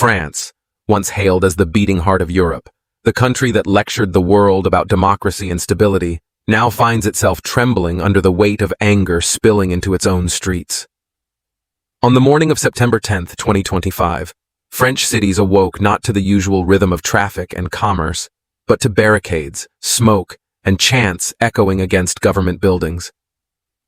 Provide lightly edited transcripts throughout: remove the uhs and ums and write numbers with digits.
France, once hailed as the beating heart of Europe, the country that lectured the world about democracy and stability, now finds itself trembling under the weight of anger spilling into its own streets. On the morning of September 10th, 2025, French cities awoke not to the usual rhythm of traffic and commerce, but to barricades, smoke, and chants echoing against government buildings.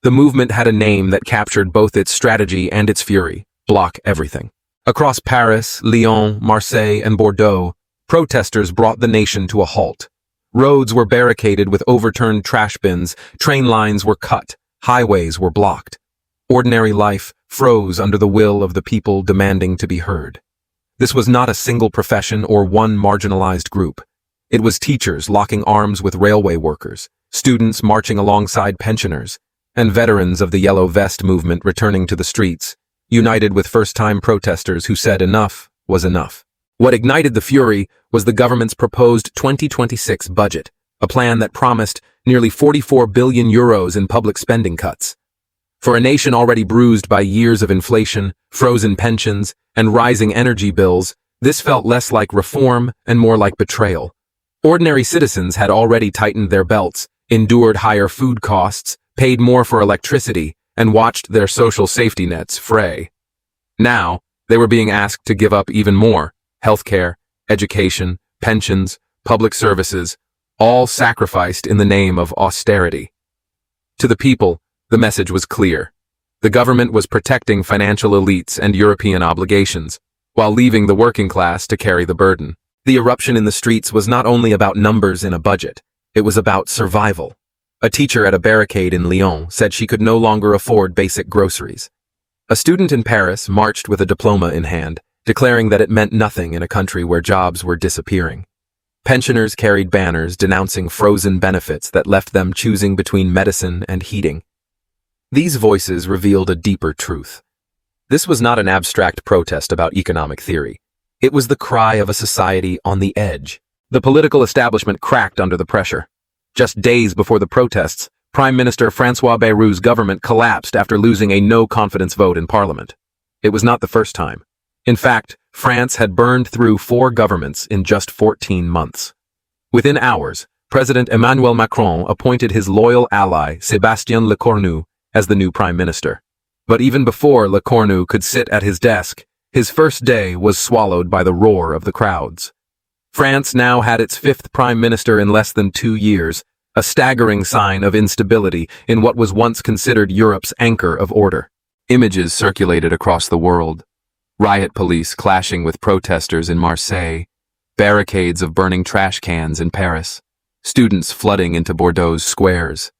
The movement had a name that captured both its strategy and its fury: block everything. Across Paris, Lyon, Marseille, and Bordeaux, protesters brought the nation to a halt. Roads were barricaded with overturned trash bins, train lines were cut, highways were blocked. Ordinary life froze under the will of the people demanding to be heard. This was not a single profession or one marginalized group. It was teachers locking arms with railway workers, students marching alongside pensioners, and veterans of the Yellow Vest movement returning to the streets, united with first-time protesters who said enough was enough. What ignited the fury was the government's proposed 2026 budget, a plan that promised nearly 44 billion euros in public spending cuts. For a nation already bruised by years of inflation, frozen pensions, and rising energy bills, this felt less like reform and more like betrayal. Ordinary citizens had already tightened their belts, endured higher food costs, paid more for electricity, and watched their social safety nets fray. Now, they were being asked to give up even more: healthcare, education, pensions, public services, all sacrificed in the name of austerity. To the people, the message was clear. The government was protecting financial elites and European obligations, while leaving the working class to carry the burden. The eruption in the streets was not only about numbers in a budget, it was about survival. A teacher at a barricade in Lyon said she could no longer afford basic groceries. A student in Paris marched with a diploma in hand, declaring that it meant nothing in a country where jobs were disappearing. Pensioners carried banners denouncing frozen benefits that left them choosing between medicine and heating. These voices revealed a deeper truth. This was not an abstract protest about economic theory. It was the cry of a society on the edge. The political establishment cracked under the pressure. Just days before the protests, Prime Minister François Bayrou's government collapsed after losing a no-confidence vote in Parliament. It was not the first time. In fact, France had burned through 4 governments in just 14 months. Within hours, President Emmanuel Macron appointed his loyal ally, Sébastien Lecornu, as the new prime minister. But even before Lecornu could sit at his desk, his first day was swallowed by the roar of the crowds. France now had its 5th prime minister in less than 2 years, a staggering sign of instability in what was once considered Europe's anchor of order. Images circulated across the world: riot police clashing with protesters in Marseille, barricades of burning trash cans in Paris, students flooding into Bordeaux's squares.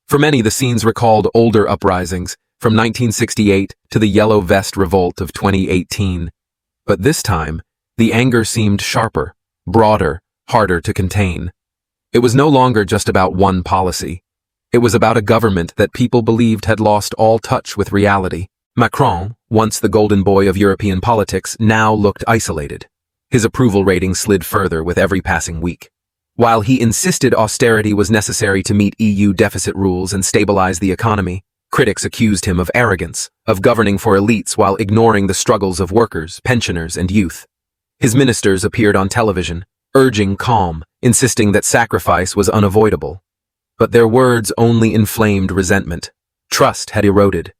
For many, the scenes recalled older uprisings, from 1968 to the Yellow Vest Revolt of 2018. But this time, the anger seemed sharper, broader, harder to contain. It was no longer just about one policy. It was about a government that people believed had lost all touch with reality. Macron, once the golden boy of European politics, now looked isolated. His approval rating slid further with every passing week. While he insisted austerity was necessary to meet EU deficit rules and stabilize the economy, critics accused him of arrogance, of governing for elites while ignoring the struggles of workers, pensioners, and youth. His ministers appeared on television, urging calm, insisting that sacrifice was unavoidable. But their words only inflamed resentment. Trust had eroded.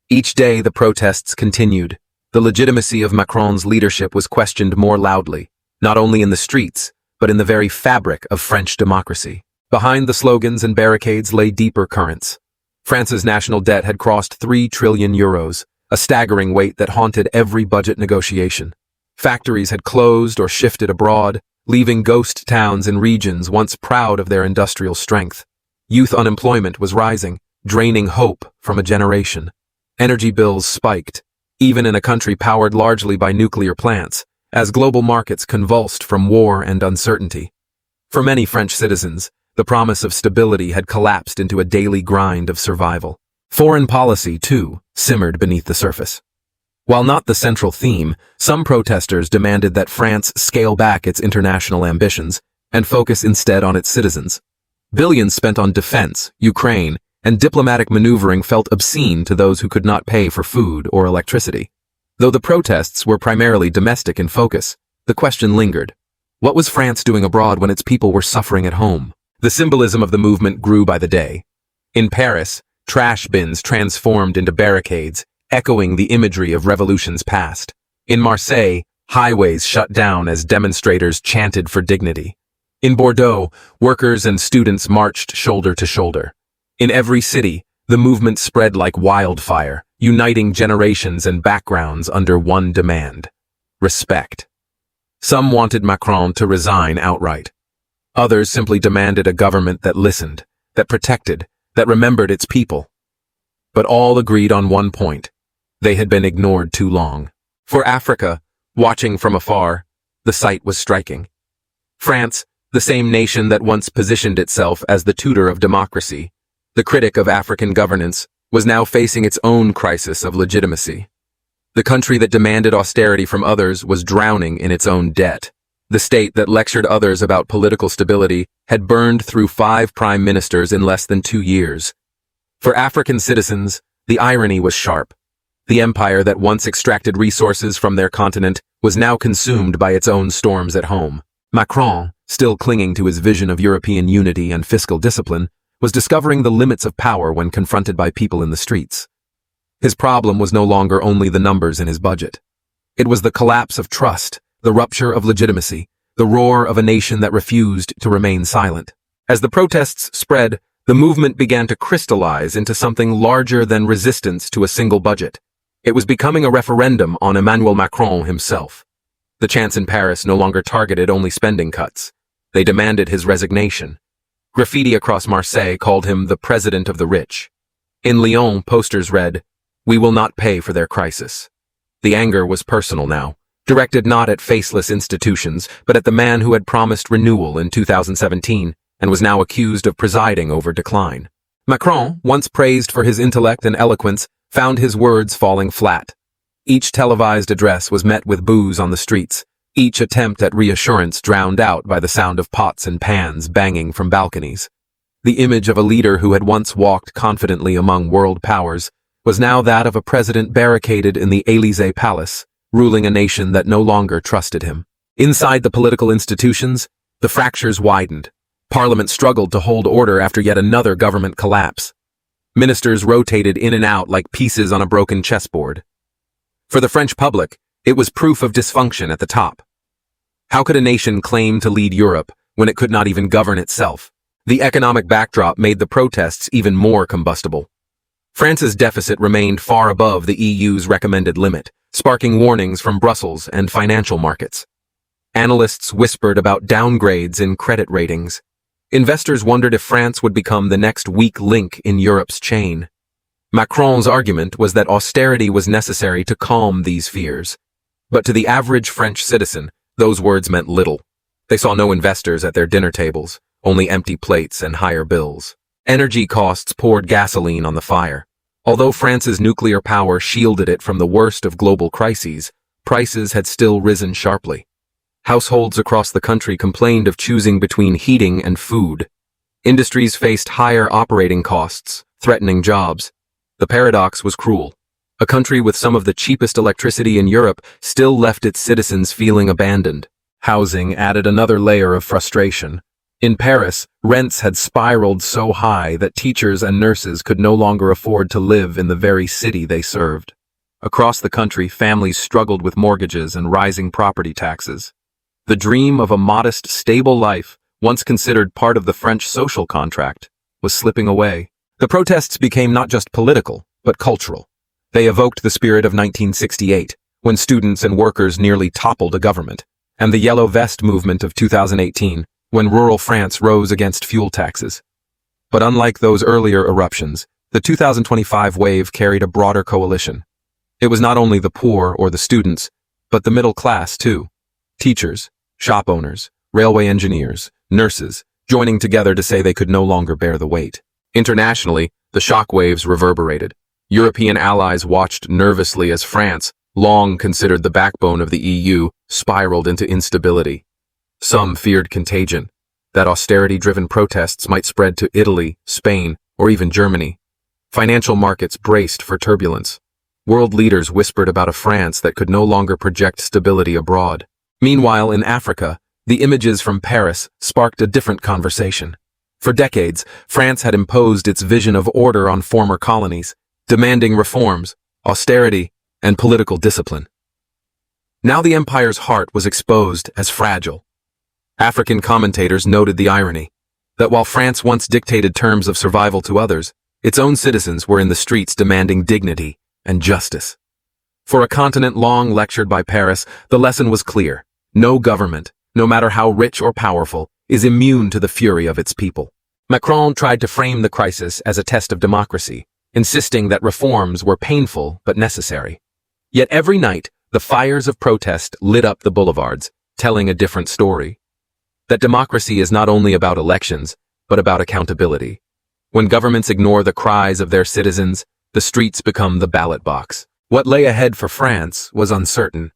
Each day the protests continued. The legitimacy of Macron's leadership was questioned more loudly, not only in the streets, but in the very fabric of French democracy. Behind the slogans and barricades lay deeper currents. France's national debt had crossed 3 trillion euros, a staggering weight that haunted every budget negotiation. Factories had closed or shifted abroad, leaving ghost towns in regions once proud of their industrial strength. Youth unemployment was rising, draining hope from a generation. Energy bills spiked, even in a country powered largely by nuclear plants, as global markets convulsed from war and uncertainty. For many French citizens, the promise of stability had collapsed into a daily grind of survival. Foreign policy, too, simmered beneath the surface. While not the central theme, some protesters demanded that France scale back its international ambitions and focus instead on its citizens. Billions spent on defense, Ukraine, and diplomatic maneuvering felt obscene to those who could not pay for food or electricity. Though the protests were primarily domestic in focus, the question lingered. What was France doing abroad when its people were suffering at home? The symbolism of the movement grew by the day. In Paris, trash bins transformed into barricades, echoing the imagery of revolutions past. In Marseille, highways shut down as demonstrators chanted for dignity. In Bordeaux, workers and students marched shoulder to shoulder. In every city, the movement spread like wildfire, uniting generations and backgrounds under one demand: respect. Some wanted Macron to resign outright. Others simply demanded a government that listened, that protected, that remembered its people. But all agreed on one point: they had been ignored too long. For Africa, watching from afar, the sight was striking. France, the same nation that once positioned itself as the tutor of democracy, the critic of African governance, was now facing its own crisis of legitimacy. The country that demanded austerity from others was drowning in its own debt. The state that lectured others about political stability had burned through 5 prime ministers in less than 2 years. For African citizens, the irony was sharp. The empire that once extracted resources from their continent was now consumed by its own storms at home. Macron, still clinging to his vision of European unity and fiscal discipline, was discovering the limits of power when confronted by people in the streets. His problem was no longer only the numbers in his budget. It was the collapse of trust, the rupture of legitimacy, the roar of a nation that refused to remain silent. As the protests spread, the movement began to crystallize into something larger than resistance to a single budget. It was becoming a referendum on Emmanuel Macron himself. The chants in Paris no longer targeted only spending cuts. They demanded his resignation. Graffiti across Marseille called him the president of the rich. In Lyon, posters read, "We will not pay for their crisis." The anger was personal now, directed not at faceless institutions, but at the man who had promised renewal in 2017 and was now accused of presiding over decline. Macron, once praised for his intellect and eloquence, found his words falling flat. Each televised address was met with boos on the streets, each attempt at reassurance drowned out by the sound of pots and pans banging from balconies. The image of a leader who had once walked confidently among world powers was now that of a president barricaded in the Élysée Palace, ruling a nation that no longer trusted him. Inside the political institutions, the fractures widened. Parliament struggled to hold order after yet another government collapse. Ministers rotated in and out like pieces on a broken chessboard. For the French public, it was proof of dysfunction at the top. How could a nation claim to lead Europe when it could not even govern itself? The economic backdrop made the protests even more combustible. France's deficit remained far above the EU's recommended limit, sparking warnings from Brussels and financial markets. Analysts whispered about downgrades in credit ratings. Investors wondered if France would become the next weak link in Europe's chain. Macron's argument was that austerity was necessary to calm these fears. But to the average French citizen, those words meant little. They saw no investors at their dinner tables, only empty plates and higher bills. Energy costs poured gasoline on the fire. Although France's nuclear power shielded it from the worst of global crises, prices had still risen sharply. Households across the country complained of choosing between heating and food. Industries faced higher operating costs, threatening jobs. The paradox was cruel. A country with some of the cheapest electricity in Europe still left its citizens feeling abandoned. Housing added another layer of frustration. In Paris, rents had spiraled so high that teachers and nurses could no longer afford to live in the very city they served. Across the country, families struggled with mortgages and rising property taxes. The dream of a modest, stable life, once considered part of the French social contract, was slipping away. The protests became not just political, but cultural. They evoked the spirit of 1968, when students and workers nearly toppled a government, and the Yellow Vest movement of 2018, when rural France rose against fuel taxes. But unlike those earlier eruptions, the 2025 wave carried a broader coalition. It was not only the poor or the students, but the middle class too. Teachers, shop owners, railway engineers, nurses, joining together to say they could no longer bear the weight. Internationally, the shockwaves reverberated. European allies watched nervously as France, long considered the backbone of the EU, spiraled into instability. Some feared contagion, that austerity-driven protests might spread to Italy, Spain, or even Germany. Financial markets braced for turbulence. World leaders whispered about a France that could no longer project stability abroad. Meanwhile, in Africa, the images from Paris sparked a different conversation. For decades, France had imposed its vision of order on former colonies, demanding reforms, austerity, and political discipline. Now the empire's heart was exposed as fragile. African commentators noted the irony that while France once dictated terms of survival to others, its own citizens were in the streets demanding dignity and justice. For a continent long lectured by Paris, the lesson was clear. No government, no matter how rich or powerful, is immune to the fury of its people. Macron tried to frame the crisis as a test of democracy, insisting that reforms were painful but necessary. Yet every night, the fires of protest lit up the boulevards, telling a different story. That democracy is not only about elections, but about accountability. When governments ignore the cries of their citizens, the streets become the ballot box. What lay ahead for France was uncertain.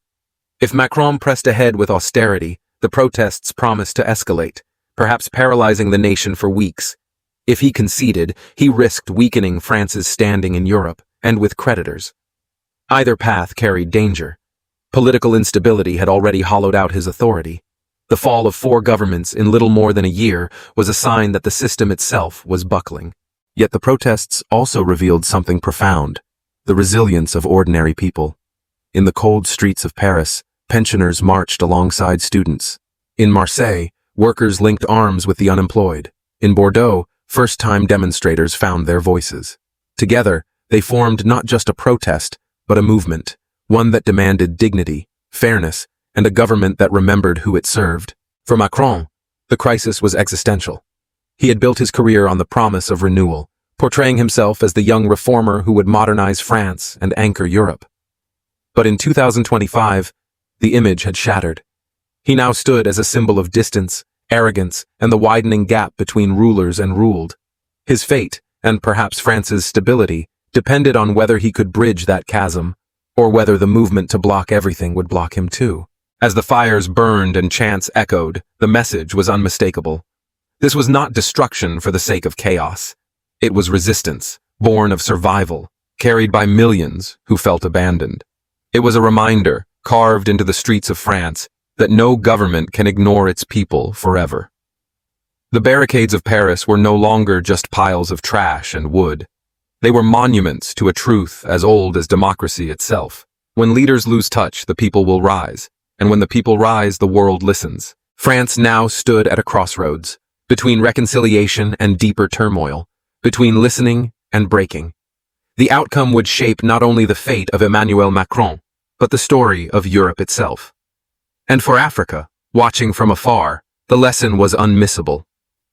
If Macron pressed ahead with austerity, the protests promised to escalate, perhaps paralyzing the nation for weeks. If he conceded, he risked weakening France's standing in Europe and with creditors. Either path carried danger. Political instability had already hollowed out his authority. The fall of 4 governments in little more than a year was a sign that the system itself was buckling. Yet the protests also revealed something profound: the resilience of ordinary people. In the cold streets of Paris, pensioners marched alongside students. In Marseille, workers linked arms with the unemployed. In Bordeaux, first-time demonstrators found their voices. Together, they formed not just a protest, but a movement, one that demanded dignity, fairness, and a government that remembered who it served. For Macron, the crisis was existential. He had built his career on the promise of renewal, portraying himself as the young reformer who would modernize France and anchor Europe. But in 2025, the image had shattered. He now stood as a symbol of distance, arrogance, and the widening gap between rulers and ruled. His fate, and perhaps France's stability, depended on whether he could bridge that chasm, or whether the movement to block everything would block him too. As the fires burned and chants echoed, the message was unmistakable. This was not destruction for the sake of chaos. It was resistance, born of survival, carried by millions who felt abandoned. It was a reminder, carved into the streets of France, that no government can ignore its people forever. The barricades of Paris were no longer just piles of trash and wood. They were monuments to a truth as old as democracy itself. When leaders lose touch, the people will rise. And when the people rise, the world listens. France now stood at a crossroads, between reconciliation and deeper turmoil, between listening and breaking. The outcome would shape not only the fate of Emmanuel Macron, but the story of Europe itself. And for Africa, watching from afar, the lesson was unmissable.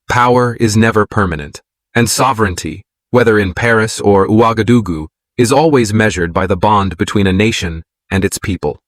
Power is never permanent, and sovereignty, whether in Paris or Ouagadougou, is always measured by the bond between a nation and its people.